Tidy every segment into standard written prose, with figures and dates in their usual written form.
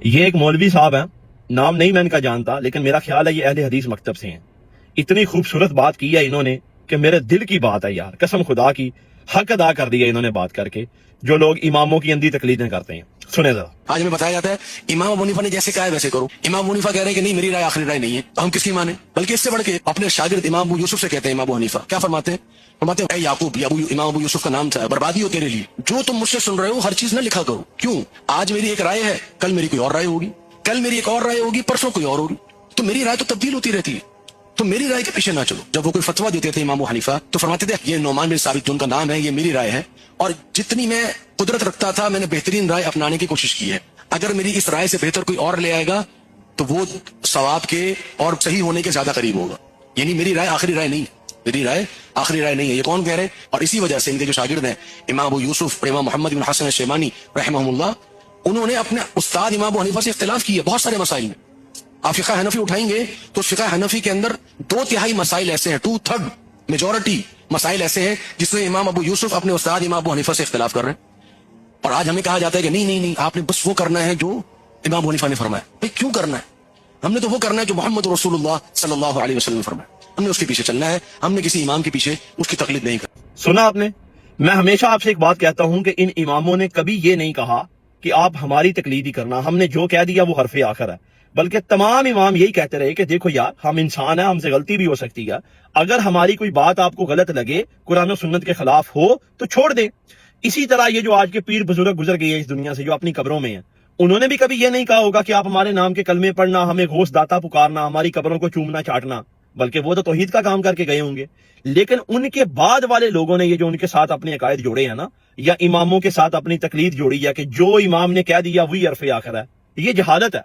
یہ ایک مولوی صاحب ہیں، نام نہیں میں ان کا جانتا، لیکن میرا خیال ہے یہ اہل حدیث مکتب سے ہیں۔ اتنی خوبصورت بات کی ہے انہوں نے کہ میرے دل کی بات ہے یار، قسم خدا کی، حق ادا کر دیا انہوں نے بات کر کے، جو لوگ اماموں کی اندھی تقلیدیں کرتے ہیں۔ سنیں ذرا۔ آج ہمیں بتایا جاتا ہے امام ابو حنیفہ نے جیسے کہا ہے ویسے کرو۔ امام ابو حنیفہ کہہ رہے ہیں کہ نہیں میری رائے آخری رائے نہیں ہے، ہم کس کی مانیں؟ بلکہ اس سے بڑھ کے اپنے شاگرد امام ابو یوسف سے کہتے ہیں، امام ابو حنیفہ کیا فرماتے ہیں؟ فرماتے ہیں اے یعقوب، امام ابو یوسف کا نام تھا، بربادی ہو تیرے لیے، جو تم مجھ سے سن رہے ہو ہر چیز نہ لکھا کرو۔ کیوں؟ آج میری ایک رائے ہے، کل میری کوئی اور رائے ہوگی، کل میری ایک اور رائے ہوگی، پرسوں کوئی اور ہوگی، تو میری رائے تو تبدیل ہوتی رہتی ہے، تو میری رائے کے پیچھے نہ چلو۔ جب وہ کوئی فتویٰ دیتے تھے امام ابو حنیفہ تو فرماتے تھے یہ نعمان بن ثابت جن کا نام ہے، یہ میری رائے ہے، اور جتنی میں قدرت رکھتا تھا میں نے بہترین رائے اپنانے کی کوشش کی ہے، اگر میری اس رائے سے بہتر کوئی اور لے آئے گا تو وہ ثواب کے اور صحیح ہونے کے زیادہ قریب ہوگا۔ یعنی میری رائے آخری رائے نہیں، میری رائے آخری رائے نہیں ہے۔ یہ کون کہہ رہے ہیں؟ اور اسی وجہ سے ان کے جو شاگرد ہیں امام ابو یوسف اور امام محمد بن حسن الشیبانی رحمہ اللہ، انہوں نے اپنے استاد امام ابو حنیفہ سے اختلاف کیا بہت سارے مسائل میں۔ آپ فقہ حنفی اٹھائیں گے تو فقہ حنفی کے اندر 2/3 مسائل ایسے ہیں، 2/3 میجورٹی مسائل ایسے ہیں جس میں امام ابو یوسف اپنے استاد امام ابو حنیفہ سے اختلاف کر رہے ہیں، اور آج ہمیں کہا جاتا ہے کہ نہیں آپ نے بس وہ کرنا ہے جو امام ابو حنیفہ نے فرمایا۔ بھئی کیوں کرنا ہے؟ ہم نے تو وہ کرنا ہے جو محمد رسول اللہ صلی اللہ علیہ وسلم نے فرمایا، ہم نے اس کے پیچھے چلنا ہے، ہم نے کسی امام کے پیچھے اس کی تقلید نہیں کرنی۔ سنا آپ نے؟ میں ہمیشہ آپ سے ایک بات کہتا ہوں کہ ان اماموں نے کبھی یہ نہیں کہا کہ آپ ہماری تقلید ہی کرنا، ہم نے جو کہہ دیا وہ حرف آخر ہے، بلکہ تمام امام یہی کہتے رہے کہ دیکھو یار ہم انسان ہیں، ہم سے غلطی بھی ہو سکتی ہے، اگر ہماری کوئی بات آپ کو غلط لگے، قرآن و سنت کے خلاف ہو تو چھوڑ دیں۔ اسی طرح یہ جو آج کے پیر بزرگ گزر گئے ہیں اس دنیا سے، جو اپنی قبروں میں ہیں، انہوں نے بھی کبھی یہ نہیں کہا ہوگا کہ آپ ہمارے نام کے کلمے پڑھنا، ہمیں غوث داتا پکارنا، ہماری قبروں کو چومنا چاٹنا، بلکہ وہ تو توحید کا کام کر کے گئے ہوں گے۔ لیکن ان کے بعد والے لوگوں نے یہ جو ان کے ساتھ اپنے عقائد جوڑے ہیں نا، یا اماموں کے ساتھ اپنی تقلید جوڑی ہے کہ جو امام نے کہہ دیا وہی حرف آخر ہے، یہ جہالت ہے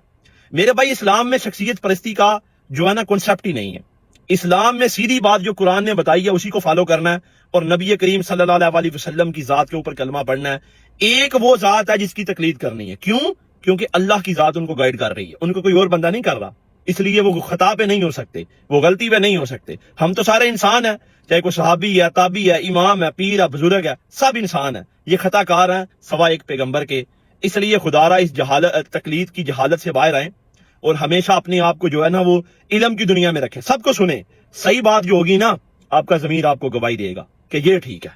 میرے بھائی۔ اسلام میں شخصیت پرستی کا جو ہے نا کنسپٹ ہی نہیں ہے۔ اسلام میں سیدھی بات جو قرآن نے بتائی ہے اسی کو فالو کرنا ہے، اور نبی کریم صلی اللہ علیہ وسلم کی ذات کے اوپر کلمہ پڑھنا ہے۔ ایک وہ ذات ہے جس کی تقلید کرنی ہے، کیوں؟ کیونکہ اللہ کی ذات ان کو گائیڈ کر رہی ہے، ان کو کوئی اور بندہ نہیں کر رہا، اس لیے وہ خطا پہ نہیں ہو سکتے، وہ غلطی پہ نہیں ہو سکتے۔ ہم تو سارے انسان ہیں، چاہے کوئی صحابی ہے، تابعی ہے، امام ہے، پیر ہے، بزرگ ہے، سب انسان ہیں، یہ خطا کار ہیں سوا ایک پیغمبر کے۔ اس لیے خدا را اس جہالت، تقلید کی جہالت سے باہر آئیں، اور ہمیشہ اپنے آپ کو جو ہے نا وہ علم کی دنیا میں رکھیں، سب کو سنیں، صحیح بات جو ہوگی نا آپ کا ضمیر آپ کو گواہی دے گا کہ یہ ٹھیک ہے۔